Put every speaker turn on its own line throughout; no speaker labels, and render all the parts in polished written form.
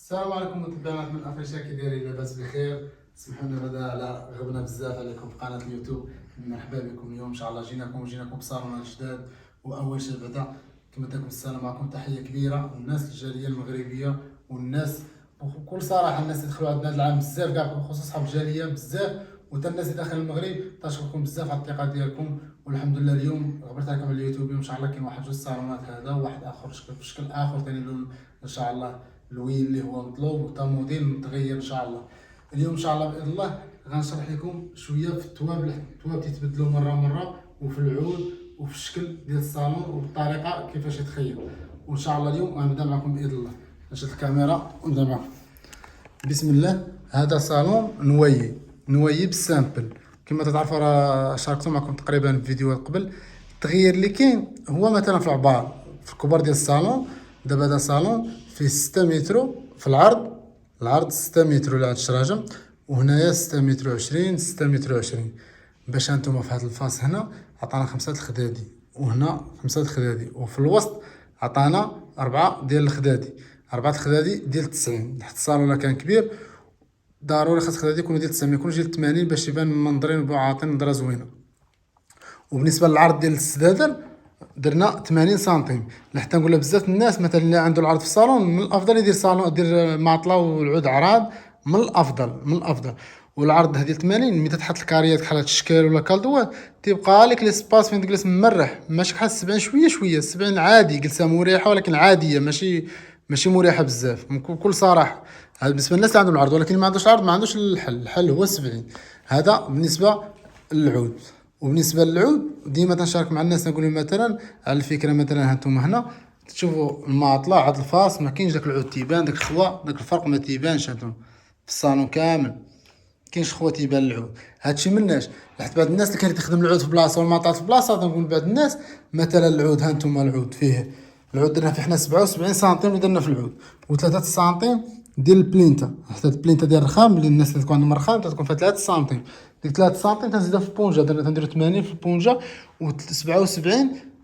السلام عليكم متابعينا من افريقيا، كي دايرين؟ لاباس بخير؟ سمحوا لنا بعدا على غبنا بزاف عليكم في قناه اليوتيوب. مرحبا بكم. اليوم ان شاء الله جيناكم بصالونات جداد. واول شيء بعدا كما تكون السلام معكم، تحيه كبيره والناس الجاليه المغربيه والناس بكل صراحه، الناس اللي دخلوا عندنا هذا العام بزاف كاع، بخصوص اصحاب الجاليه بزاف، وتا الناس اللي داخل المغرب تشكركم بزاف على الثقه ديالكم. والحمد لله اليوم غبرت عليكم على اليوتيوب. ان شاء الله كاين واحد جوج صالونات هذا وواحد اخر بشكل اخر ثاني، ان شاء الله لوين اللي هو مطلوب وتا موديل متغير ان شاء الله. اليوم ان شاء الله باذن الله غنشرح لكم شويه في التواب تيتبدلوا مره وفي العود وفي الشكل ديال الصالون وبالطريقه كيفاش يتخيل. وان شاء الله اليوم غنبدا معكم باذن الله. نشد الكاميرا ونبدا معكم. بسم الله. هذا صالون نويي بالسامبل كما تعرفوا، راه شاركت معكم تقريبا في فيديوهات قبل. التغيير اللي كاين هو مثلا في العبار في الكبر ديال الصالون. دابا هذا صالون فيه 6 متر في العرض 6 متر لهاد الشراجم، وهنايا 6 متر 20 6 متر 20. باش هانتوما في هاد الفاس هنا عطانا 5 الخدادي، وهنا 5 الخدادي، وفي الوسط عطانا 4 ديال الخدادي، 4 الخدادي ديال 90. حيت الصالون كان كبير ضروري خاص الخدادي يكونوا ديال 90، ما يكونوش ديال 80 باش يبان منظرين وعاطين نظره زوينه. وبالنسبه للعرض ديال السدادر درنا 80 سنتيم، لحتى نقولها بزاف الناس مثلا اللي عنده العرض في الصالون من الافضل يدير صالون، يدير معطله والعود عراض، من الافضل. والعرض ديال 80 ملي تحط الكاريات بحال هاد الشكال ولا كالدوات تيبقى لك ليسباس فين تجلس مرح، ماشي بحال 70 شويه 70 عادي جلسه مريحه، ولكن عاديه ماشي مريحه بزاف بكل صراحه. هذا بالنسبه للناس اللي عندهم العرض، ولكن ما عندوش العرض ما عندوش الحل هو 70. هذا بالنسبه للعود. وبالنسبه للعود ديما تنشارك مع الناس نقول لهم مثلا على الفكره، مثلا هانتوما هنا تشوفوا الماطله عاد الفاس ما كاينش داك العود تيبان، داك الخوا داك الفرق ما تيبانش. هانتوما في الصالون كامل كاينش خوا تيبان العود. هادشي مناش لحت بعض الناس اللي كانت تخدم العود في بلاصه والماطات في بلاصه. تنقول بعض الناس مثلا العود هانتوما العود فيه العود درنا فيه حنا 77 سنتيم اللي درنا في العود، و3 سنتيم ديال البلينتا، حتى البلينتا ديال الرخام اللي الناس اللي تكون عندهم رخام تكون فيها 3 سنتيم. ديك 3 سنتيم تنزيدها في البونجا، تنديرو 80 في البونجا و77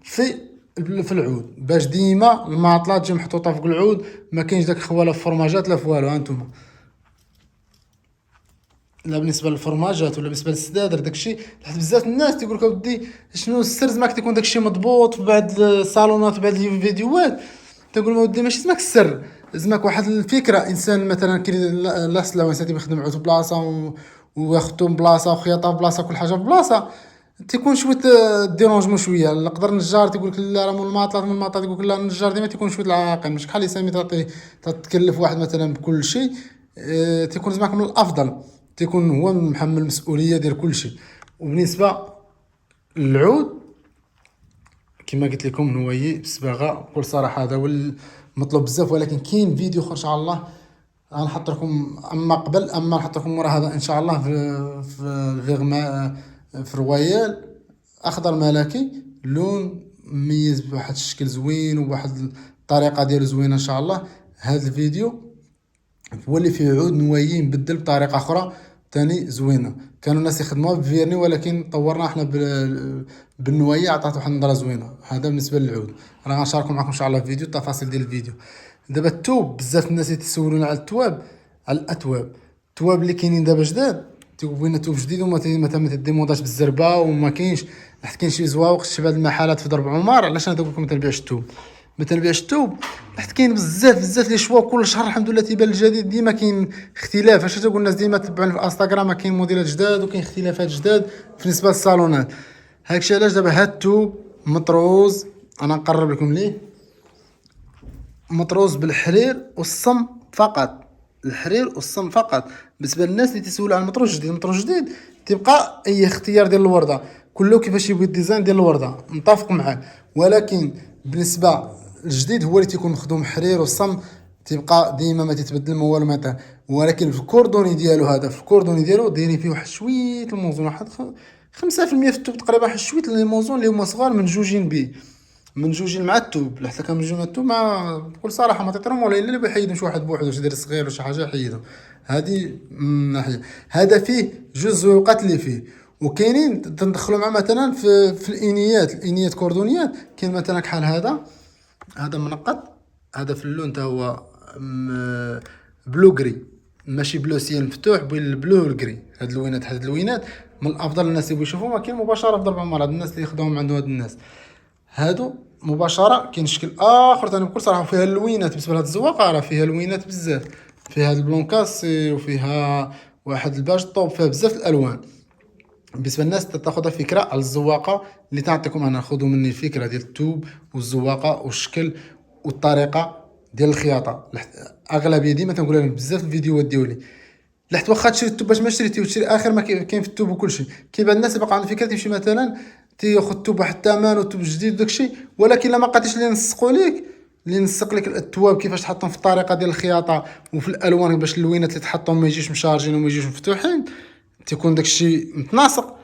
في العود، باش ديما الماطله تجي محطوطه فوق العود، ما كاينش داك الخواله في الفرماجات لا في والو. هانتوما لا بالنسبه للفرماجات ولا بالنسبه للسدادر داكشي، حيت بزاف الناس تيقول لك اودي شنو السر زعما تيكون داكشي مضبوط في بعض الصالونات وبعض الفيديوهات. تنقول اودي ماشي زعما السر، زعما واحد الفكره. انسان مثلا لا سلا انسان تيخدم عود في بلاصه وياخذو من بلاصه وخياطه في بلاصه كل حاجه في بلاصه، تيكون شويه ديرونجمون شويه. نقدر النجار تيقول لك لا راه من الماطات يقول لك لا النجار ديما تيكون شويه العاقل، مش بحال يسامي تعطيه تتكلف واحد مثلا بكل شيء. تيكون زعما من الافضل تيكون هو محمل المسؤوليه ديال كل شيء. وبالنسبه للعود كما قلت لكم نويي بالصباغه بكل صراحه، هذا هو المطلوب بزاف. ولكن كاين فيديو اخر ان شاء الله غنحط لكم، اما نحط لكم مورا هذا ان شاء الله في الفيغما في رويال اخضر ملكي، لون مميز بواحد الشكل زوين وبواحد الطريقه ديالو زوينه ان شاء الله. هذا الفيديو هو اللي فيه عود نويي مبدل بطريقه اخرى تاني زوينه. كانوا الناس يخدموها بفيرني ولكن طورنا احنا بالنويي، عطات واحد النظره زوينه. هذا بالنسبه للعود. راه غنشارك معكم ان شاء الله في فيديو التفاصيل ديال الفيديو. دابا التوب بزاف الناس يتسولون على التواب، على التواب اللي كاينين دابا جداد. بغينا توب جديد وما تديمونداش بالزربه وما كاينش، حيت كاين شي زواوق شي بعض المحلات في درب عمر. علاش انا تنقول لكم ما تنبيعش التوب؟ ما تنبيعش التوب حيت كاين بزاف لي شوا كل شهر الحمد لله تيبان الجديد. ديما كاين اختلاف. اش تقول الناس ديما تبعوني في الانستغرام، كاين موديلات جداد وكاين اختلافات جداد في بالنسبه للصالونات. هادشي علاش دابا هاد التوب مطروز انا نقرب لكم ليه، مطروز بالحرير والصم فقط، الحرير والصم فقط. بالنسبه للناس اللي تسولوا على المطروز الجديد تبقى اي اختيار ديال الورده كله كيفاش يبغي الديزاين ديال الورده، متفق معاك. ولكن بالنسبه الجديد هو اللي تيكون مخدوم حرير والصم، تبقى ديما ما تتبدل ما والو متى. ولكن في الكوردوني ديالو هذا في الكوردوني ديالو دايرين فيه واحد شويه الموزون، واحد 5% في التوب تقريبا، واحد شويه الموزون اللي هما صغار منجوجين به، منجوجين مع التوب. حتى كان منجوجين مع التوب مع بكل صراحه ما تطرم ولا الا اللي بيحيدهم شي واحد بوحدو، شي داير صغير ولا شي حاجه يحيدهم. هذه من ناحيه. هذا فيه جوج زويقات اللي فيه، وكاينين تندخلوا مع مثلا في الانيات كوردونيات. كاين مثلا كحال هذا منقط، هذا في اللون تا هو بلو جري، ماشي بلو سيان مفتوح بين البلو والجري. هاد اللوينات من الافضل الناس يبغوا يشوفوهم، كاين مباشره في ضرب عمر. هاد الناس اللي يخدمهم عندهم هاد الناس هادو مباشره. كاين شكل اخر ثاني بكل صراحه فيها اللوينات. بالنسبه لهاد الزواقه راه فيها اللوينات بزاف، فيها هاد البلونكاسي وفيها واحد الباج طوب، فيها بزاف الالوان. بالنسبه للناس تاخذ فكره على الزواقه اللي تعطيكم انا، خذوا مني الفكره ديال التوب والزواقه والشكل والطريقه ديال الخياطه. اغلبيه ديما تنقول لهم بزاف في الفيديوهات ديالي، لحت واخا تشري التوب باش ما شريتي وتشري اخر ما كاين في التوب وكلشي. كاين بعض الناس باقا عندهم فكره تمشي مثلا تياخذ التوب واحد الثمن وتوب جديد وداكشي، ولكن لما لقيتيش اللي ينسقوا ليك، اللي ينسق لك التواب كيفاش تحطهم في الطريقه ديال الخياطه وفي الالوان باش اللوينات اللي تحطهم ما يجيوش مشارجين وما يجيوش مفتوحين، تيكون داكشي متناسق.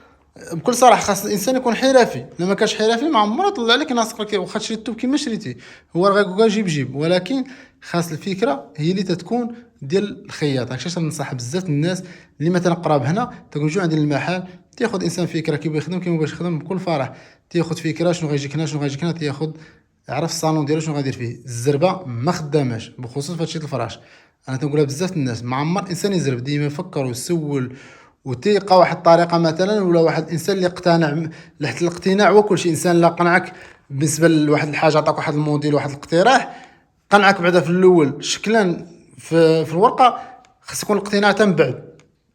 بكل صراحه خاص الانسان يكون حرفي. لما كانش حرفي ما عمره طلع لك ناسق لك، واخا تشري التوب كيما شريتي هو راه غيقول جيب. ولكن خاص الفكره هي اللي تتكون ديال الخياطه. هادشي تنصح بزاف الناس اللي مثلا قراب هنا تكون جو عند المحل، تاخذ انسان فكره كيبغي يخدم كيما باش يخدم بكل فرح. تاخذ فكره شنو غيجيك هنا شنو غيجيك هنا، تاخذ عرف الصالون ديالو شنو غادير فيه. الزربه ما خداماش بخصوص فهادشي الفراش. انا تنقولها بزاف الناس، ما عمر انسان يزرب، ديما يفكر ويسول وتلقى واحد الطريقه مثلا، ولا واحد الانسان اللي اقتنع. لحت الاقتناع هو كلشي. انسان لا قنعك بالنسبه لواحد الحاجه، عطاك واحد الموديل واحد الاقتراح، قنعك بعدا في الاول شكلا في الورقه، خص يكون الاقتناع تم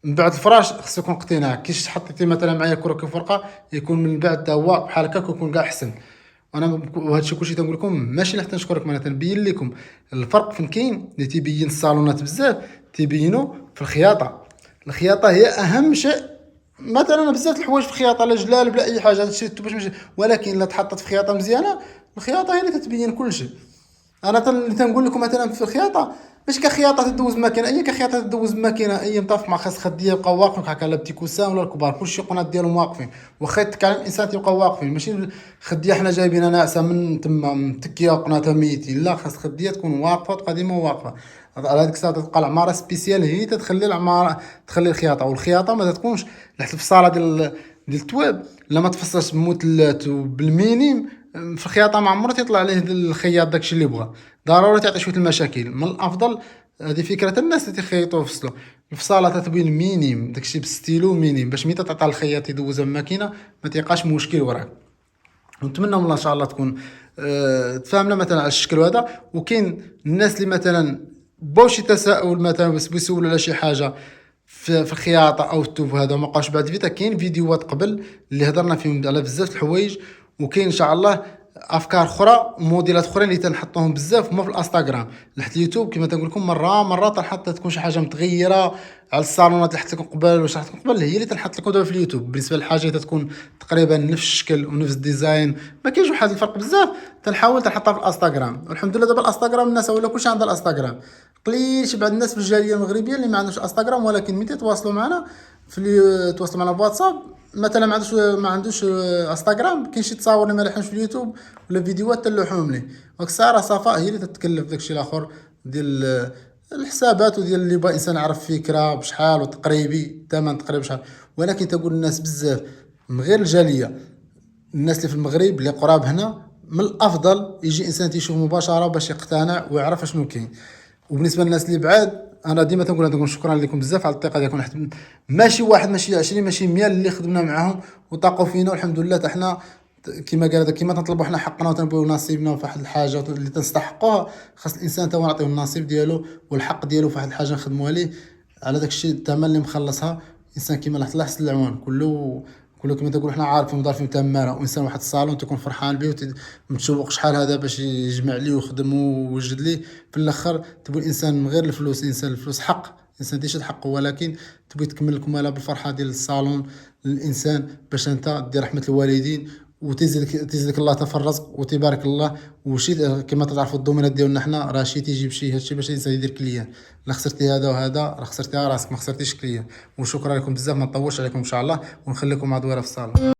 من بعد الفراش خص يكون اقتناع. كيش حطيتي مثلا معايا كروكي في ورقه يكون من بعد تا هو بحال هكاك ويكون كاع احسن. وهادشي كلشي تنقول لكم ماشي لحتى نشكرك، انا تنبين لكم الفرق فين كاين. اللي تيبين الصالونات بزاف تيبينوا في الخياطه. الخياطه هي اهم شيء. مثلا بزاف الحوايج في الخياطه لا جلال بلا اي حاجه هادشي باش ماشي، ولكن الا تحطت في خياطه مزيانه الخياطه هي اللي تتبين كل شيء. انا تنقول لكم مثلا في الخياطه مش كخياطه تدوز بماكينه، اي كخياطه تدوز بماكينه اي مطاف مع خاص خديه يبقى واقف هكا لا بتي كوسان ولا الكبار كلشي قنات ديالهم واقفين، واخا يتكلم الانسان تيبقى واقفين. ماشي خديه حنا جايبينها ناعسه من تما متكيه وقناتها ميتين، لا خاص خديه تكون واقفه وقديمه واقفه. على هذيك الساعه تبقى العماره سبيسيال هي تتخلي العماره تخلي الخياطه. والخياطه ما تكونش لحت الفصاله ديال التواب لما تفصلش بمثلث وبالمينيم. في الخياطه ما عمره تيطلع عليه الخياط داكشي اللي بغا، ضروري تعطي شويه المشاكل. من الافضل هذه فكره الناس اللي تيخيطوا ويفصلوا الفصاله تتبين مينيم داكشي بالستيلو مينيم، باش ملي تعطى الخياط يدوزها بماكينه ما تيبقاش مشكل وراك. ونتمنى من الله ان شاء الله تكون تفهمنا مثلا على الشكل هذا. وكاين الناس اللي مثلا بغاو شي تساؤل مثلا بس بيسولوا على شي حاجه في الخياطه او التوب هذا ما بقاوش بعد فيتا، كاين فيديوهات قبل اللي هضرنا فيهم على بزاف الحوايج. وكاين ان شاء الله افكار اخرى وموديلات اخرين اللي تنحطوهم بزاف هما في الانستغرام. لحد اليوتيوب كما تنقول لكم مره تنحط تكون شي حاجه متغيره على الصالونات اللي حطيت لكم قبل واش حطيت لكم قبل هي اللي تنحط لكم دابا في اليوتيوب. بالنسبه للحاجه تكون تقريبا نفس الشكل ونفس الديزاين، ما كاينش واحد الفرق بزاف، تنحاول تنحطها في الانستغرام. والحمد لله دابا الانستغرام الناس ولا كلشي عندها الانستغرام. قليل شي بعض الناس في الجاليه المغربيه اللي ما عندهمش انستغرام، ولكن ملي تواصلوا معنا تواصلوا معنا في واتساب مثلا ما عندوش انستغرام، كاين شي تصاور اللي ما لحنش في اليوتيوب ولا فيديوهات تلوحوهم ليه. دونك الساعه صفاء هي اللي تتكلف داكشي الاخر ديال الحسابات وديال اللي بغى انسان يعرف فكره بشحال وتقريبي ثمن تقريبا شحال. ولكن تقول الناس بزاف من غير الجاليه، الناس اللي في المغرب اللي قراب هنا، من الافضل يجي انسان تيشوف مباشره باش يقتنع ويعرف شنو كاين. وبالنسبه للناس اللي بعاد انا ديما تنقول شكرا لكم بزاف على الثقه ديالكم. ماشي واحد ماشي 20 ماشي 100 اللي خدمنا معاهم وطاقوا فينا، والحمد لله حتى حنا كما قال هذا كما تنطلبوا حنا حقنا وتنبغيو نصيبنا في واحد الحاجه اللي تنستحقوها. خاص الانسان تا هو نعطيو النصيب ديالو والحق ديالو في واحد الحاجه نخدموا عليه على داك الشيء الثمن اللي مخلصها. الانسان كما الله حسن العوان كله كما تقول حنا عارفين مضارفين تماره. وانسان واحد الصالون تكون فرحان به ومتشوق شحال هذا باش يجمع ليه ويخدم ويوجد ليه. في الاخر تبغي الانسان من غير الفلوس، الانسان الفلوس حق الانسان تيشد حقه، ولكن تبغي تكمل الكماله بالفرحه ديال الصالون للانسان باش انت دير رحمه الوالدين وتزيدك الله تفرزق وتبارك الله. وشي كما تعرفوا الضمانات ديالنا حنا راه شي تيجي بشي هادشي باش الانسان يدير كليان. لا خسرتي هذا وهذا راه خسرتي راسك ما خسرتيش كليان. وشكرا لكم بزاف، ما نطولش عليكم ان شاء الله ونخليكم مع دويره في الصالون.